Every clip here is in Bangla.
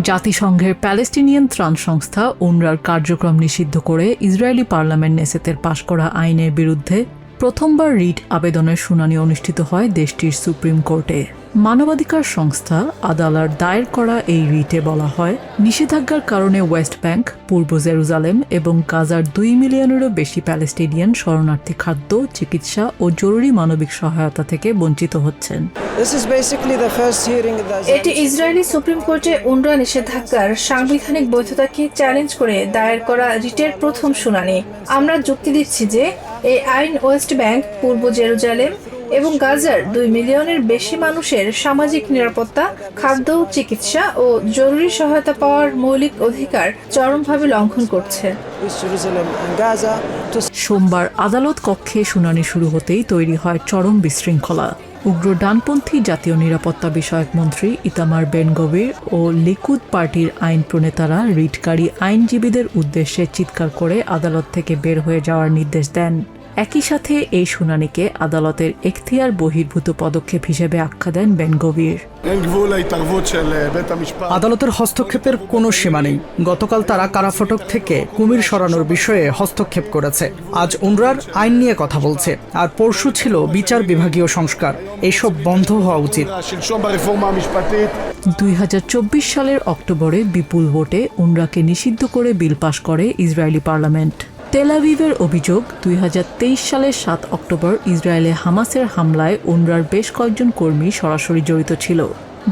জাতিসংঘের প্যালেস্টিনিয়ান ত্রাণ সংস্থা UNRWAর কার্যক্রম নিষিদ্ধ করে ইসরায়েলি পার্লামেন্ট নেসেতের পাশ করা আইনের বিরুদ্ধে প্রথমবার রিট আবেদনের শুনানি অনুষ্ঠিত হয় দেশটির সুপ্রিম কোর্টে। মানবাধিকার সংস্থা আদালার দায়ের করা এই রিটে বলা হয়, নিষেধাজ্ঞার কারণে ওয়েস্ট ব্যাংক, পূর্ব জেরুজালেম এবং গাজার 2 মিলিয়নেরও বেশি প্যালেস্টিনিয়ান শরণার্থী খাদ্য, চিকিৎসা ও জরুরি মানবিক সহায়তা থেকে বঞ্চিত হচ্ছেন। এটি ইসরায়েলি সুপ্রিম কোর্টে UNRWA নিষেধাজ্ঞার সাংবিধানিক বৈধতাকে চ্যালেঞ্জ করে দায়ের করা রিটের প্রথম শুনানি। আমরা যুক্তি দিচ্ছি যে এই আইন ওয়েস্ট ব্যাংক, পূর্ব জেরুজালেম এবং গাজার 2 মিলিয়নের বেশি মানুষের সামাজিক নিরাপত্তা, খাদ্য, চিকিৎসা ও জরুরি সহায়তা পাওয়ার মৌলিক অধিকার চরমভাবে লঙ্ঘন করছে। সোমবার আদালত কক্ষে শুনানি শুরু হতেই তৈরি হয় চরম বিশৃঙ্খলা। উগ্র ডানপন্থী জাতীয় নিরাপত্তা বিষয়ক মন্ত্রী ইতামার বেন গভির ও লিকুদ পার্টির আইন প্রণেতারা রিটকারী আইনজীবীদের উদ্দেশ্যে চিৎকার করে আদালত থেকে বের হয়ে যাওয়ার নির্দেশ দেন। একই সাথে এই শুনানিকে আদালতের এখতিয়ার বহির্ভূত পদক্ষেপ হিসেবে আখ্যা দেন বেন গভির। আদালতের হস্তক্ষেপের কোনো সীমা নেই। গতকাল তারা কারাফটক থেকে কুমির সরানোর বিষয়ে হস্তক্ষেপ করেছে। আজ UNRWAর আইন নিয়ে কথা বলছে, আর পরশু ছিল বিচার বিভাগীয় সংস্কার। এসব বন্ধ হওয়া উচিত। 2024 সালের অক্টোবরে বিপুল ভোটে UNRWAকে নিষিদ্ধ করে বিল পাশ করে ইসরায়েলি পার্লামেন্ট। তেল আভিভের অভিযোগ, 2023 সালের 7 অক্টোবর ইসরায়েলে হামাসের হামলায় UNRWAর বেশ কয়েকজন কর্মী সরাসরি জড়িত ছিল।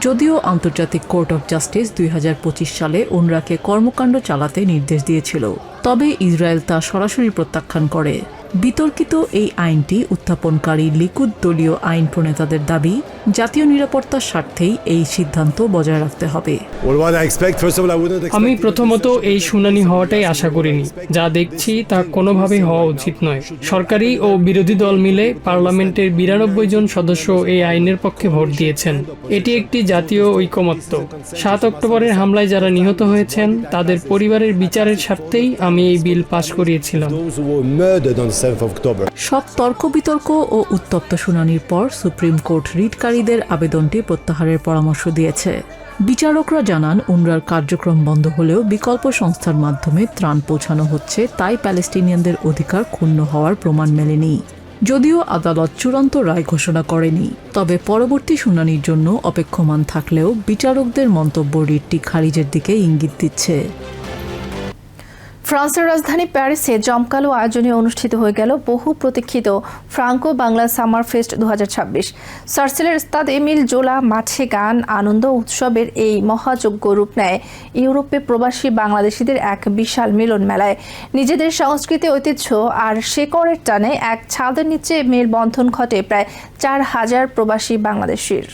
যদিও আন্তর্জাতিক কোর্ট অফ জাস্টিস 2025 সালে UNRWAকে কর্মকাণ্ড চালাতে নির্দেশ দিয়েছিল, তবে ইসরায়েল তা সরাসরি প্রত্যাখ্যান করে। বিতর্কিত এই আইনটি উত্থাপনকারী লিকুদ দলীয় আইন প্রণেতাদের দাবি, জাতীয় নিরাপত্তার স্বার্থেই এই সিদ্ধান্ত বজায় রাখতে হবে। আমি প্রথমত এই শুনানি হওয়াটাই আশা করিনি। যা দেখছি তা কোনোভাবেই হওয়া উচিত নয়। সরকারি ও বিরোধী দল মিলে পার্লামেন্টের 92 জন সদস্য এই আইনের পক্ষে ভোট দিয়েছেন। এটি একটি জাতীয় ঐকমত্য। 7 অক্টোবরের হামলায় যারা নিহত হয়েছেন তাদের পরিবারের বিচারের স্বার্থেই আমি এই বিল পাশ করিয়েছিলাম। সব তর্ক বিতর্ক ও উত্তপ্ত শুনানির পর সুপ্রিম কোর্ট রিটকারীদের আবেদনটি প্রত্যাহারের পরামর্শ দিয়েছে। বিচারকরা জানান, UNRWAর কার্যক্রম বন্ধ হলেও বিকল্প সংস্থার মাধ্যমে ত্রাণ পৌঁছানো হচ্ছে, তাই প্যালেস্টিনিয়ানদের অধিকার ক্ষুণ্ণ হওয়ার প্রমাণ মেলেনি। যদিও আদালত চূড়ান্ত রায় ঘোষণা করেনি, তবে পরবর্তী শুনানির জন্য অপেক্ষমান থাকলেও বিচারকদের মন্তব্য রিটটি খারিজের দিকে ইঙ্গিত দিচ্ছে। ফ্রান্সের রাজধানী প্যারিসে জমকালো আয়োজনে অনুষ্ঠিত হয়ে গেল বহু প্রতীক্ষিত ফ্রাঙ্কো বাংলা সামার ফেস্ট 2026। সার্সেলের স্তাদ এমিল জোলা মাঠে গান, আনন্দ উৎসবের এই মহাযজ্ঞ রূপ নেয় ইউরোপে প্রবাসী বাংলাদেশিদের এক বিশাল মিলন মেলায়। নিজেদের সংস্কৃতি, ঐতিহ্য আর শেকড়ের টানে এক ছাদের নিচে মেলবন্ধন ঘটে প্রায় 4000 প্রবাসী বাংলাদেশির।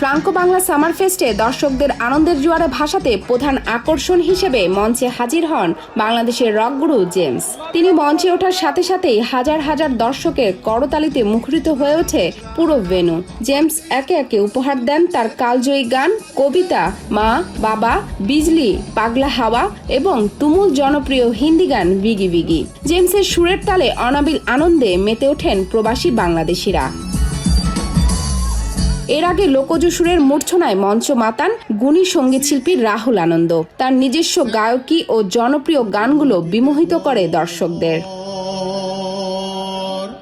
ফ্রাঙ্কো বাংলা সামার ফেস্টে দর্শকদের আনন্দের জোয়ারে ভাসাতে প্রধান আকর্ষণ হিসেবে মঞ্চে হাজির হন বাংলাদেশের রক গুরু জেমস। তিনি মঞ্চে ওঠার সাথে সাথেই হাজার হাজার দর্শকের করতালিতে মুখরিত হয়ে ওঠে পুরো ভেন্যু। জেমস একে একে উপহার দেন তার কালজয়ী গান, কবিতা, মা, বাবা, বিজলি, পাগলা হাওয়া এবং তুমুল জনপ্রিয় হিন্দি গান বিগি বিগি। জেমসের সুরের তালে অনাবিল আনন্দে মেতে ওঠেন প্রবাসী বাংলাদেশিরা। এর আগে লোকজ সুরের মূর্ছনায় মঞ্চ মাতান গুণী সঙ্গীতশিল্পী রাহুল আনন্দ। তার নিজস্ব গায়কী ও জনপ্রিয় গানগুলো বিমোহিত করে দর্শকদের।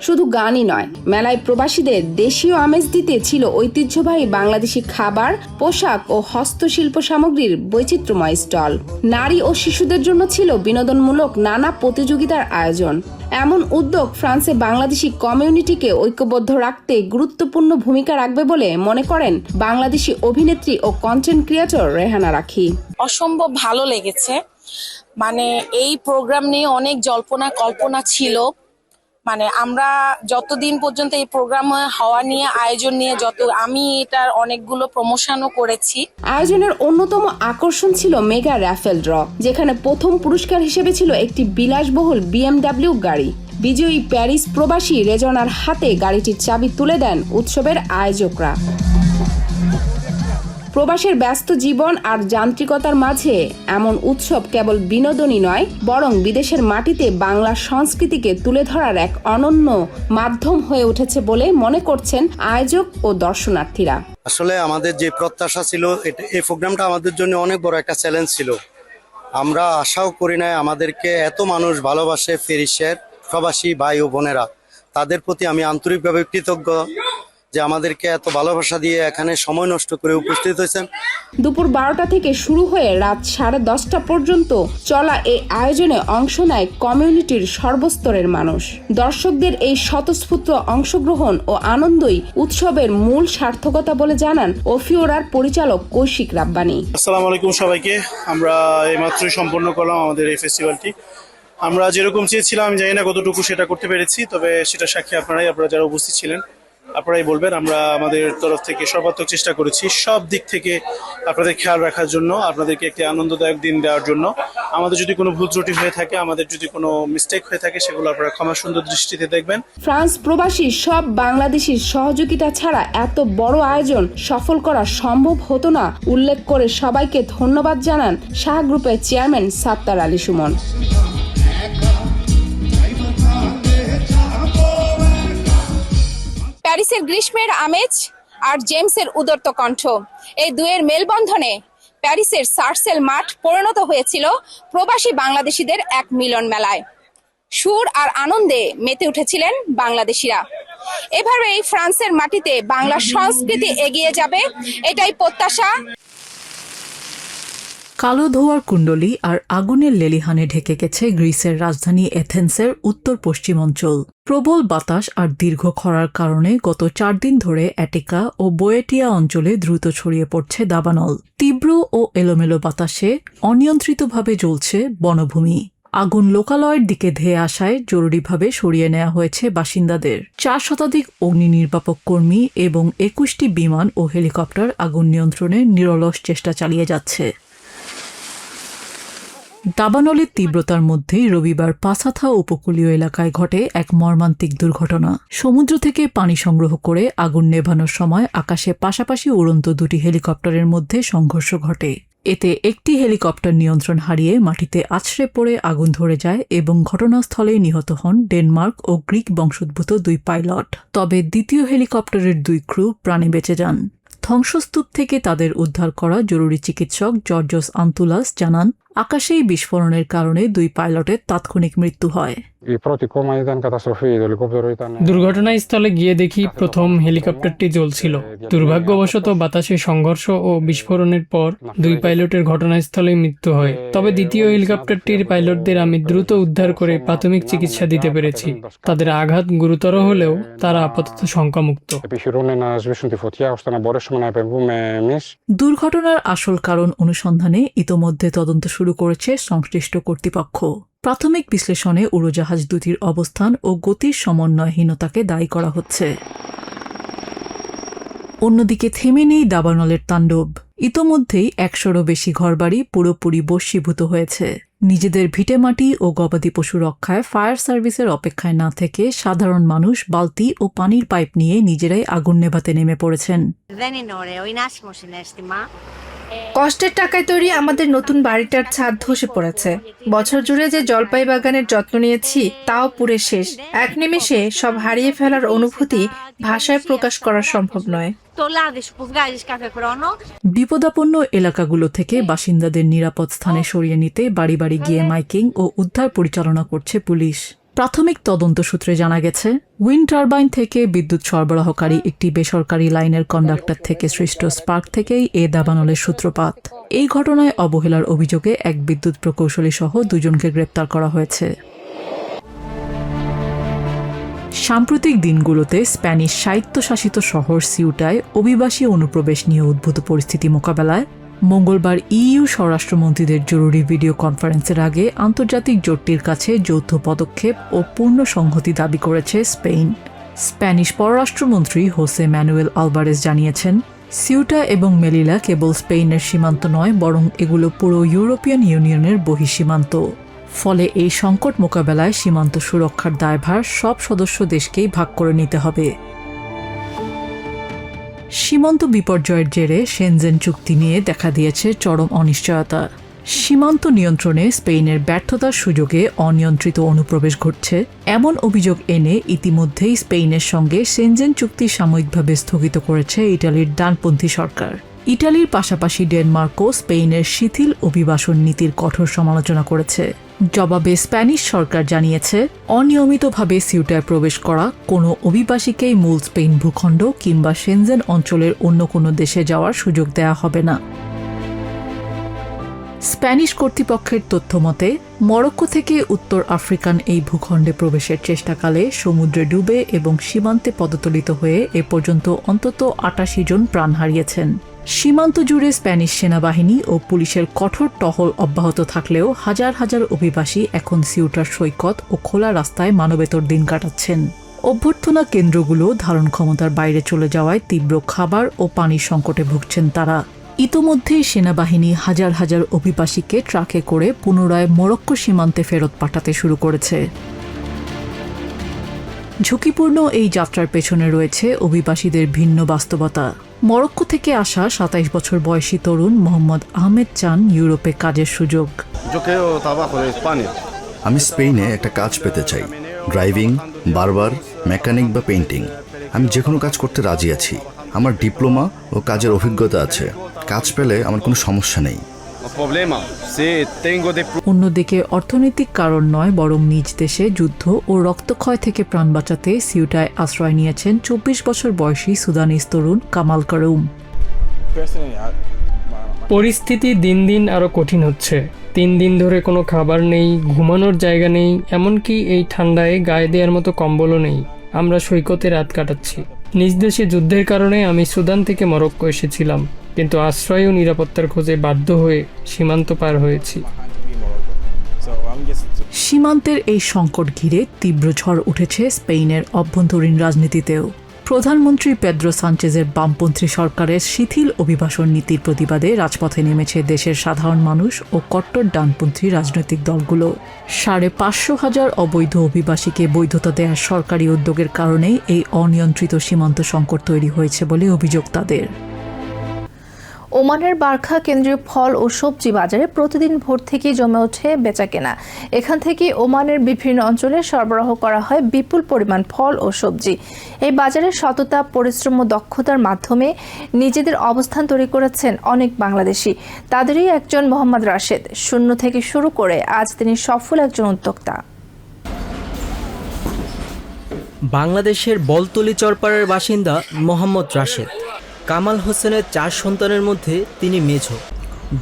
শুধু গানই নয়, মেলায় প্রবাসীদের দেশীয় আমেজ দিতে ছিল ঐতিহ্যবাহী বাংলাদেশি খাবার, পোশাক ও হস্তশিল্প সামগ্রীর বৈচিত্র্যময় স্টল। নারী ও শিশুদের জন্য ছিল বিনোদনমূলক নানা প্রতিযোগিতার আয়োজন। এমন উদ্যোগ ফ্রান্সে বাংলাদেশি কমিউনিটিকে ঐক্যবদ্ধ রাখতে গুরুত্বপূর্ণ ভূমিকা রাখবে বলে মনে করেন বাংলাদেশি অভিনেত্রী ও কন্টেন্ট ক্রিয়েটর রেহানা রাখি। অসম্ভব ভালো লেগেছে। মানে এই প্রোগ্রাম নিয়ে অনেক জল্পনা কল্পনা ছিল। মানে আমরা যতদিন পর্যন্ত এই প্রোগ্রাম হওয়া নিয়ে আয়োজন নিয়ে আমি এটার অনেকগুলো প্রমোশনও করেছি। আয়োজনের অন্যতম আকর্ষণ ছিল মেগা র্যাফেল ড্র, যেখানে প্রথম পুরস্কার হিসেবে ছিল একটি বিলাসবহুল BMW গাড়ি। বিজয়ী প্যারিস প্রবাসী রেজনার হাতে গাড়িটির চাবি তুলে দেন উৎসবের আয়োজকরা। প্রবাসের ব্যস্ত জীবন আর যান্ত্রিকতার মাঝে এমন উৎসব কেবল বিনোদনই নয়, বরং বিদেশের মাটিতে বাংলা সংস্কৃতিকে তুলে ধরার এক অনন্য মাধ্যম হয়ে উঠেছে বলে মনে করছেন আয়োজক ও দর্শনার্থীরা। আসলে আমাদের যে প্রত্যাশা ছিল, এই প্রোগ্রামটা আমাদের জন্য অনেক বড় একটা চ্যালেঞ্জ ছিল। আমরা আশাও করি নাই আমাদেরকে এত মানুষ ভালোবাসে। ফেরিসের প্রবাসী ভাই ও বোনেরা, তাদের প্রতি আমি আন্তরিকভাবে কৃতজ্ঞ যে আমাদেরকে এত ভালোবাসা দিয়ে এখানে সময় নষ্ট করে উপস্থিত হয়েছেন। দুপুর 12টা থেকে শুরু হয়ে রাত 10:30 পর্যন্ত চলা এই আয়োজনে অংশ নেয় কমিউনিটির সর্বস্তরের মানুষ। দর্শকদের এই স্বতঃস্ফূর্ত অংশগ্রহণ ও আনন্দই উৎসবের মূল সার্থকতা বলে জানান অফিওরার পরিচালক কৌশিক রাব্বানী। আসসালামু আলাইকুম সবাইকে। আমরা এইমাত্রই সম্পন্ন করলাম আমাদের এই ফেস্টিভ্যালটি। আমরা যেরকম চেয়েছিলাম, আমি জানি না কতটুকু সেটা করতে পেরেছি, তবে সেটা সাক্ষী আপনারা যারা উপস্থিত ছিলেন আপনারাই বলবেন। আমরা আমাদের তরফ থেকে সর্বাত্মক চেষ্টা করেছি সব দিক থেকে আপনাদের খেয়াল রাখার জন্য, আপনাদেরকে একটি আনন্দদায়ক দিন দেওয়ার জন্য। আমাদের যদি কোনো ভুল ত্রুটি হয়ে থাকে, আমাদের যদি কোনো মিস্টেক হয়ে থাকে, সেগুলো আপনারা ক্ষমা সুন্দর দৃষ্টিতে দেখবেন। ফ্রান্স প্রবাসী সব বাংলাদেশির সহযোগিতা ছাড়া এত বড় আয়োজন সফল করা সম্ভব হতো না উল্লেখ করে সবাইকে ধন্যবাদ জানান শাহ গ্রুপের চেয়ারম্যান সাত্তার আলী সুমন। প্যারিসের গ্রীষ্মের আমেজ আর জেমসের উদাত্ত কণ্ঠ, এই দুয়ের মেলবন্ধনে প্যারিসের সার্সেল মাঠ পরিণত হয়েছিল প্রবাসী বাংলাদেশিদের এক মিলন মেলায়। সুর আর আনন্দে মেতে উঠেছিলেন বাংলাদেশিরা। এভাবেই ফ্রান্সের মাটিতে বাংলা সংস্কৃতি এগিয়ে যাবে, এটাই প্রত্যাশা। কালো ধোঁয়ার কুণ্ডলী আর আগুনের লেলিহানে ঢেকে গেছে গ্রিসের রাজধানী এথেন্সের উত্তর পশ্চিম অঞ্চল। প্রবল বাতাস আর দীর্ঘ খরার কারণে গত 4 দিন ধরে অ্যাটিকা ও বোয়েটিয়া অঞ্চলে দ্রুত ছড়িয়ে পড়ছে দাবানল। তীব্র ও এলোমেলো বাতাসে অনিয়ন্ত্রিতভাবে জ্বলছে বনভূমি। আগুন লোকালয়ের দিকে ধেয়ে আসায় জরুরিভাবে সরিয়ে নেওয়া হয়েছে বাসিন্দাদের। 4 শতাধিক অগ্নি নির্বাপক কর্মী এবং 21টি বিমান ও হেলিকপ্টার আগুন নিয়ন্ত্রণে নিরলস চেষ্টা চালিয়ে যাচ্ছে। দাবানলের তীব্রতার মধ্যেই রবিবার পাসাথা উপকূলীয় এলাকায় ঘটে এক মর্মান্তিক দুর্ঘটনা। সমুদ্র থেকে পানি সংগ্রহ করে আগুন নেভানোর সময় আকাশে পাশাপাশি উড়ন্ত 2টি হেলিকপ্টারের মধ্যে সংঘর্ষ ঘটে। এতে একটি হেলিকপ্টার নিয়ন্ত্রণ হারিয়ে মাটিতে আছড়ে পড়ে আগুন ধরে যায় এবং ঘটনাস্থলেই নিহত হন ডেনমার্ক ও গ্রিক বংশোদ্ভূত 2 পাইলট। তবে দ্বিতীয় হেলিকপ্টারের 2 ক্রু প্রাণে বেঁচে যান। ধ্বংসস্তূপ থেকে তাদের উদ্ধার করা জরুরি চিকিৎসক জর্জস আন্তুলাস জানান, আকাশেই বিস্ফোরণের কারণে 2 পাইলটের তাৎক্ষণিক মৃত্যু হয়। দুর্ঘটনাস্থলে গিয়ে দেখি প্রথম হেলিকপ্টারটি জ্বলছিল। দুর্ভাগ্যবশত বাতাসে সংঘর্ষ ও বিস্ফোরণের পর 2 পাইলটের ঘটনাস্থলে মৃত্যু হয়। তবে দ্বিতীয় হেলিকপ্টারটির পাইলটদের আমি দ্রুত উদ্ধার করে প্রাথমিক চিকিৎসা দিতে পেরেছি। তাদের আঘাত গুরুতর হলেও তারা আপাতত শঙ্কামুক্ত। দুর্ঘটনার আসল কারণ অনুসন্ধানে ইতোমধ্যে তদন্ত শুরু করেছে সংশ্লিষ্ট কর্তৃপক্ষ। প্রাথমিক বিশ্লেষণে উড়োজাহাজ দুটির অবস্থান ও গতির সমন্বয়হীনতাকে দায়ী করা হচ্ছে। অন্যদিকে থেমে নেই দাবানলের তাণ্ডব। ইতোমধ্যেই 100-রও বেশি ঘরবাড়ি পুরোপুরি বশীভূত হয়েছে। নিজেদের ভিটেমাটি ও গবাদি পশু রক্ষায় ফায়ার সার্ভিসের অপেক্ষায় না থেকে সাধারণ মানুষ বালতি ও পানির পাইপ নিয়ে নিজেরাই আগুন নেভাতে নেমে পড়েছেন। কষ্টের টাকায় তৈরি আমাদের নতুন বাড়িটার ছাদ ধসে পড়েছে। বছর জুড়ে যে জলপাই বাগানের যত্ন নিয়েছি তাও পুরে শেষ। এক নিমেষে সব হারিয়ে ফেলার অনুভূতি ভাষায় প্রকাশ করা সম্ভব নয়। বিপদাপন্ন এলাকাগুলো থেকে বাসিন্দাদের নিরাপদ স্থানে সরিয়ে নিতে বাড়ি বাড়ি গিয়ে মাইকিং ও উদ্ধার পরিচালনা করছে পুলিশ। প্রাথমিক তদন্ত সূত্রে জানা গেছে, উইন্ড টারবাইন থেকে বিদ্যুৎ সরবরাহকারী একটি বেসরকারি লাইনের কন্ডাক্টর থেকে সৃষ্ট স্পার্ক থেকেই এ দাবানলের সূত্রপাত। এই ঘটনায় অবহেলার অভিযোগে এক বিদ্যুৎ প্রকৌশলী সহ 2 জনকে গ্রেপ্তার করা হয়েছে। সাম্প্রতিক দিনগুলোতে স্প্যানিশ স্বায়ত্তশাসিত শহর সিউটায় অভিবাসী অনুপ্রবেশ নিয়ে উদ্ভূত পরিস্থিতি মোকাবেলায় মঙ্গলবার ইইউ স্বরাষ্ট্রমন্ত্রীদের জরুরি ভিডিও কনফারেন্সের আগে আন্তর্জাতিক জোটটির কাছে যৌথ পদক্ষেপ ও পূর্ণ সংহতি দাবি করেছে স্পেন। স্প্যানিশ পররাষ্ট্রমন্ত্রী হোসে ম্যানুয়েল আলভারেজ জানিয়েছেন, সিউটা এবং মেলিলা কেবল স্পেনের সীমান্ত নয়, বরং এগুলো পুরো ইউরোপিয়ান ইউনিয়নের বহিঃসীমান্ত। ফলে এই সংকট মোকাবেলায় সীমান্ত সুরক্ষার দায়ভার সব সদস্য দেশকেই ভাগ করে নিতে হবে। সীমান্ত বিপর্যয়ের জেরে শেনজেন চুক্তি নিয়ে দেখা দিয়েছে চরম অনিশ্চয়তা। সীমান্ত নিয়ন্ত্রণে স্পেনের ব্যর্থতার সুযোগে অনিয়ন্ত্রিত অনুপ্রবেশ ঘটছে এমন অভিযোগ এনে ইতিমধ্যেই স্পেনের সঙ্গে শেনজেন চুক্তি সাময়িকভাবে স্থগিত করেছে ইটালির ডানপন্থী সরকার। ইটালির পাশাপাশি ডেনমার্কও স্পেনের শিথিল অভিবাসন নীতির কঠোর সমালোচনা করেছে। জবাবে স্প্যানিশ সরকার জানিয়েছে, অনিয়মিতভাবে সিউটায় প্রবেশ করা কোনো অভিবাসীকেই মূল স্পেন ভূখণ্ড কিংবা শেনজেন অঞ্চলের অন্য কোনো দেশে যাওয়ার সুযোগ দেওয়া হবে না। স্প্যানিশ কর্তৃপক্ষের তথ্যমতে মরক্কো থেকে উত্তর আফ্রিকান এই ভূখণ্ডে প্রবেশের চেষ্টাকালে সমুদ্রে ডুবে এবং সীমান্তে পদতলিত হয়ে এ পর্যন্ত অন্তত ৮৮ জন প্রাণ হারিয়েছেন। সীমান্ত জুড়ে স্প্যানিশ সেনাবাহিনী ও পুলিশের কঠোর টহল অব্যাহত থাকলেও হাজার হাজার অভিবাসী এখন সিউটার সৈকত ও খোলা রাস্তায় মানবেতর দিন কাটাচ্ছেন। অভ্যর্থনা কেন্দ্রগুলো ধারণ ক্ষমতার বাইরে চলে যাওয়ায় তীব্র খাবার ও পানির সংকটে ভুগছেন তারা। ইতোমধ্যেই সেনাবাহিনী হাজার হাজার অভিবাসীকে ট্রাকে করে পুনরায় মরক্কো সীমান্তে ফেরত পাঠাতে শুরু করেছে। ঝুঁকিপূর্ণ এই যাত্রার পেছনে রয়েছে অভিবাসীদের ভিন্ন বাস্তবতা। মরক্কো থেকে আসা ২৭ বছর বয়সী তরুণ মোহাম্মদ আহমেদ চান ইউরোপে কাজের সুযোগ। আমি স্পেনে একটা কাজ পেতে চাই, ড্রাইভিং, বারবার, মেকানিক বা পেইন্টিং। আমি যে কোনো কাজ করতে রাজি আছি। আমার ডিপ্লোমা ও কাজের অভিজ্ঞতা আছে। কাজ পেলে আমার কোনো সমস্যা নেই। অন্যদিকে অর্থনৈতিক কারণ নয়, বরং নিজ দেশে যুদ্ধ ও রক্তক্ষয় থেকে প্রাণ বাঁচাতে সিউটায় আশ্রয় নিয়েছেন ২৪ বছর বয়সী সুদানিজ তরুণ কামাল কারুম। পরিস্থিতি দিন দিন আরও কঠিন হচ্ছে। ৩ দিন ধরে কোনো খাবার নেই, ঘুমানোর জায়গা নেই, এমনকি এই ঠান্ডায় গায়ে দেওয়ার মতো কম্বলও নেই। আমরা সৈকতে রাত কাটাচ্ছি। নিজ দেশে যুদ্ধের কারণে আমি সুদান থেকে মরক্কো এসেছিলাম, কিন্তু আশ্রয় ও নিরাপত্তার খোঁজে বাধ্য হয়ে সীমান্ত পার হয়েছি। সীমান্তের এই সংকট ঘিরে তীব্র ঝড় উঠেছে স্পেনের অভ্যন্তরীণ রাজনীতিতেও। প্রধানমন্ত্রী পেদ্রো সানচেজের বামপন্থী সরকারের শিথিল অভিবাসন নীতির প্রতিবাদে রাজপথে নেমেছে দেশের সাধারণ মানুষ ও কট্টর ডানপন্থী রাজনৈতিক দলগুলো। ৫৫০,০০০ অবৈধ অভিবাসীকে বৈধতা দেওয়ার সরকারি উদ্যোগের কারণেই এই অনিয়ন্ত্রিত সীমান্ত সংকট তৈরি হয়েছে বলে অভিযোগ তাদের। ওমানের বারখা কেন্দ্রীয় ফল ও সবজি বাজারে প্রতিদিন ভোর থেকেই জমে ওঠে বেচাকেনা। এখান থেকে ওমানের বিভিন্ন অঞ্চলে সরবরাহ করা হয় বিপুল পরিমাণ ফল ও সবজি। এই বাজারে সততা, পরিশ্রম ও দক্ষতার মাধ্যমে নিজেদের অবস্থান তৈরি করেছেন অনেক বাংলাদেশি। তাদেরই একজন মোহাম্মদ রাশেদ। শূন্য থেকে শুরু করে আজ তিনি সফল একজন উদ্যোক্তা। বাংলাদেশের বলতলী চরপাড়ার বাসিন্দা মোহাম্মদ রাশেদ। কামাল হোসেনের ৪ সন্তানের মধ্যে তিনি মেঝো।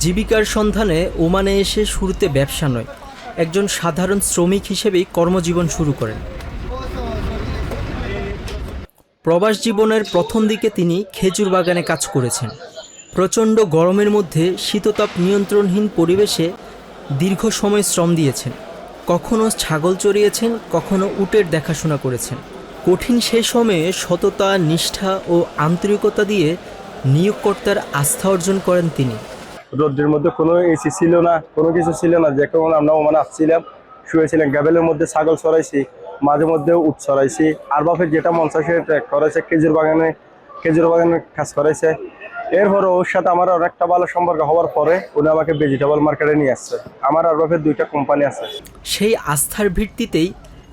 জীবিকার সন্ধানে ওমানে এসে শুরুতে ব্যবসা নয়, একজন সাধারণ শ্রমিক হিসেবেই কর্মজীবন শুরু করেন। প্রবাস জীবনের প্রথম দিকে তিনি খেজুর বাগানে কাজ করেছেন। প্রচণ্ড গরমের মধ্যে শীততাপ নিয়ন্ত্রণহীন পরিবেশে দীর্ঘ সময় শ্রম দিয়েছেন। কখনো ছাগল চড়িয়েছেন, কখনো উটের দেখাশোনা করেছেন। কঠিন সেই সময়ে সততা, নিষ্ঠা ও আন্তরিকতা দিয়ে নিয়োগকর্তার আস্থা অর্জন করেন তিনি। রোদ্রের মধ্যে কোনো এসি ছিল না, কোনো কিছু ছিল না, যে কেমন আমরা ওমানে আসছিলাম, শুয়েছিলাম। গ্যাবেলের মধ্যে ছাগল চড়াইছি, মাঝে মধ্যে উট চড়াইছি। আর বাপের যেটা মন চায় সেটা করেছে, খেজুর বাগানে কাজ করেছে। এরপর ওর সাথে আমার আর একটা ভালো সম্পর্ক হওয়ার পরে উনি আমাকে ভেজিটেবল মার্কেটে নিয়ে আসছে। আমার আর বাপের 2টা কোম্পানি আছে। সেই আস্থার ভিত্তিতেই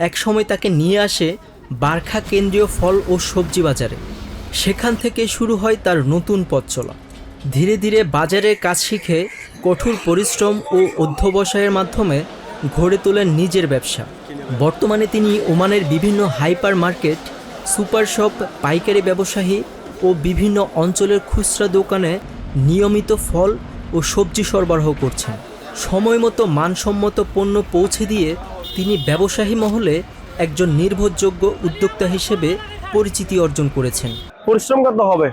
একসময় তাকে নিয়ে আসে বারখা কেন্দ্রীয় ফল ও সবজি বাজারে। সেখান থেকে শুরু হয় তার নতুন পথ চলা। ধীরে ধীরে বাজারের কাজ শিখে কঠোর পরিশ্রম ও অধ্যবসায়ের মাধ্যমে গড়ে তোলেন নিজের ব্যবসা। বর্তমানে তিনি ওমানের বিভিন্ন হাইপার মার্কেট, সুপার শপ, পাইকারি ব্যবসায়ী ও বিভিন্ন অঞ্চলের খুচরা দোকানে নিয়মিত ফল ও সবজি সরবরাহ করছেন। সময়মতো মানসম্মত পণ্য পৌঁছে দিয়ে তিনি ব্যবসায়ী মহলে একজন নির্ভরযোগ্য উদ্যোক্তা হিসেবে পরিচিতি অর্জন করেছেন। পরিশ্রম করতে হবে,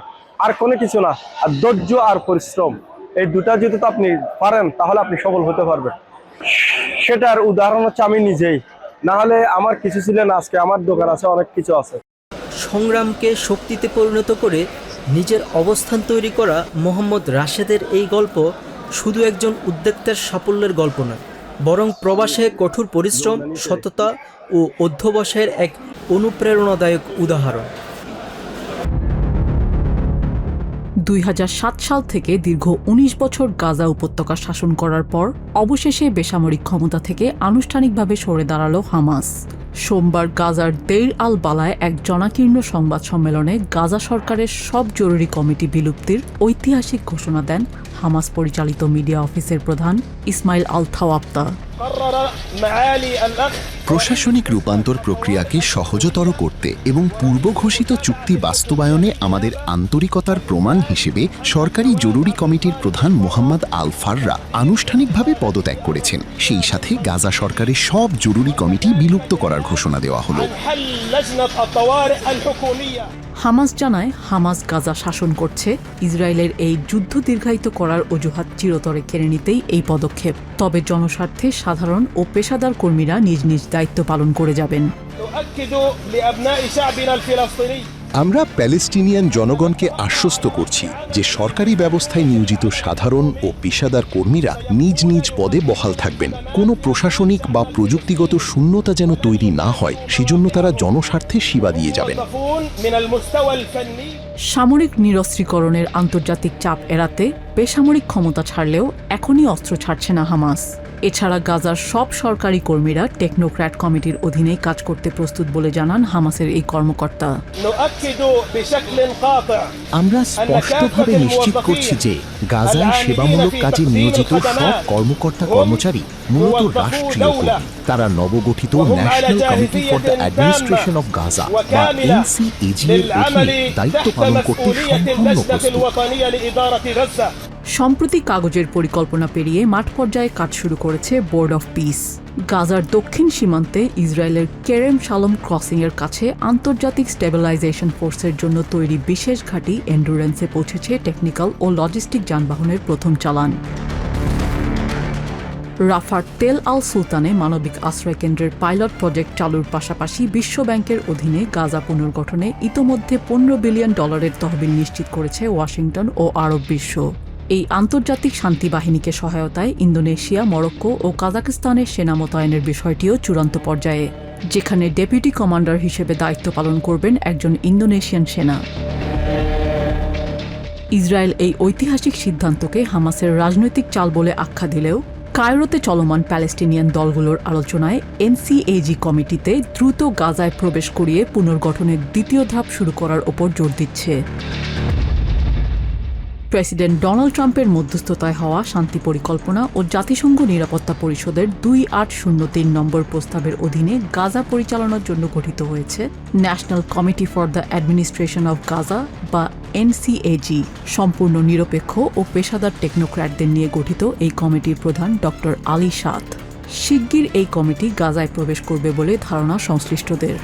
আর কোনো কিছু না। আর ধৈর্য আর পরিশ্রম, এই দুটা যদি তো আপনি পারেন তাহলে আপনি সফল হতে পারবেন। সেটার উদাহরণ হচ্ছে আমি নিজেই। না হলে আমার কিছু ছিল না, আজকে আমার দোকান আছে, অনেক কিছু আছে। সংগ্রামকে শক্তিতে পরিণত করে নিজের অবস্থান তৈরি করা মোহাম্মদ রাশেদের এই গল্প শুধু একজন উদ্যোক্তার সাফল্যের গল্প নয়, বরং প্রবাসে কঠোর পরিশ্রম, সততা ও অধ্যবসায়ের এক অনুপ্রেরণাদায়ক উদাহরণ। 2007 সাল থেকে দীর্ঘ 19 বছর গাজা উপত্যকা শাসন করার পর অবশেষে বেসামরিক ক্ষমতা থেকে আনুষ্ঠানিকভাবে সরে দাঁড়ালো হামাস। সোমবার গাজার দেইর আল বালায় এক জনাকীর্ণ সংবাদ সম্মেলনে গাজা সরকারের সব জরুরি কমিটি বিলুপ্তির ঐতিহাসিক ঘোষণা দেন হামাস পরিচালিত মিডিয়া অফিসের প্রধান ইসমাইল আল থাওয়াপ্তা। প্রশাসনিক রূপান্তর প্রক্রিয়াকে সহজতর করতে এবং পূর্ব ঘোষিত চুক্তি বাস্তবায়নে আমাদের আন্তরিকতার প্রমাণ হিসেবে সরকারি জরুরি কমিটির প্রধান মোহাম্মদ আল ফাররা আনুষ্ঠানিকভাবে পদত্যাগ করেছেন। সেই সাথে গাজা সরকারের সব জরুরি কমিটি বিলুপ্ত করার ঘোষণা দেওয়া হলো। হামাস জানায় হামাস গাজা শাসন করছে। ইসরায়েলের এই যুদ্ধ দীর্ঘায়িত করার অজুহাত চিরতরে কেড়ে নিতেই এই পদক্ষেপ। তবে জনস্বার্থে সাধারণ ও পেশাদার কর্মীরা নিজ নিজ দায়িত্ব পালন করে যাবেন। আমরা প্যালেস্টিনিয়ান জনগণকে আশ্বস্ত করছি যে সরকারি ব্যবস্থায় নিয়োজিত সাধারণ ও পেশাদার কর্মীরা নিজ নিজ পদে বহাল থাকবেন। কোনো প্রশাসনিক বা প্রযুক্তিগত শূন্যতা যেন তৈরি না হয়, সেজন্য তারা জনস্বার্থে সেবা দিয়ে যাবেন। সামরিক নিরস্ত্রীকরণের আন্তর্জাতিক চাপ এড়াতে বেসামরিক ক্ষমতা ছাড়লেও এখনই অস্ত্র ছাড়ছে না হামাস। এছাড়া গাজার সব সরকারি কর্মীরা টেকনোক্র্যাট কমিটির অধীনেই কাজ করতে প্রস্তুত বলে জানান হামাসের এই কর্মকর্তা। আমরা স্পষ্টভাবে নিশ্চিত করছি যে গাজায় সেবামূলক কাজে নিয়োজিত সব কর্মকর্তা কর্মচারী মূলত রাষ্ট্রীয় কর্মী। তারা নবগঠিত national committee for the administration of Gaza বা NCAG এর অধীনে দায়িত্ব পালন করতে সম্পূর্ণ প্রস্তুত। সম্প্রতি কাগজের পরিকল্পনা পেরিয়ে মাঠ পর্যায়ে কাজ শুরু করেছে বোর্ড অফ পিস। গাজার দক্ষিণ সীমান্তে ইসরায়েলের কেরেম শালম ক্রসিংয়ের কাছে আন্তর্জাতিক স্টেবিলাইজেশন ফোর্সের জন্য তৈরি বিশেষ ঘাঁটি এন্ডুরেন্সে পৌঁছেছে টেকনিক্যাল ও লজিস্টিক যানবাহনের প্রথম চালান। রাফার তেল আল সুলতানে মানবিক আশ্রয় কেন্দ্রের পাইলট প্রজেক্ট চালুর পাশাপাশি বিশ্বব্যাংকের অধীনে গাজা পুনর্গঠনে ইতোমধ্যে $15 বিলিয়ন তহবিল নিশ্চিত করেছে ওয়াশিংটন ও আরব বিশ্ব। এই আন্তর্জাতিক শান্তি বাহিনীকে সহায়তায় ইন্দোনেশিয়া, মরক্কো ও কাজাকিস্তানের সেনা মোতায়েনের বিষয়টিও চূড়ান্ত পর্যায়ে, যেখানে ডেপুটি কমান্ডার হিসেবে দায়িত্ব পালন করবেন একজন ইন্দোনেশিয়ান সেনা। ইসরায়েল এই ঐতিহাসিক সিদ্ধান্তকে হামাসের রাজনৈতিক চাল বলে আখ্যা দিলেও কায়রোতে চলমান প্যালেস্টিনিয়ান দলগুলোর আলোচনায় NCAG কমিটিতে দ্রুত গাজায় প্রবেশ করিয়ে পুনর্গঠনের দ্বিতীয় ধাপ শুরু করার ওপর জোর দিচ্ছে। প্রেসিডেন্ট ডোনাল্ড ট্রাম্পের মধ্যস্থতায় হওয়া শান্তি পরিকল্পনা ও জাতিসংঘ নিরাপত্তা পরিষদের 2803 নম্বর প্রস্তাবের অধীনে গাজা পরিচালনার জন্য গঠিত হয়েছে national committee for the administration of Gaza বা NCAG। সম্পূর্ণ নিরপেক্ষ ও পেশাদার টেকনোক্র্যাটদের নিয়ে গঠিত এই কমিটির প্রধান ডক্টর আলী সাদ। শিগগির এই কমিটি গাজায় প্রবেশ করবে বলে ধারণা সংশ্লিষ্টদের।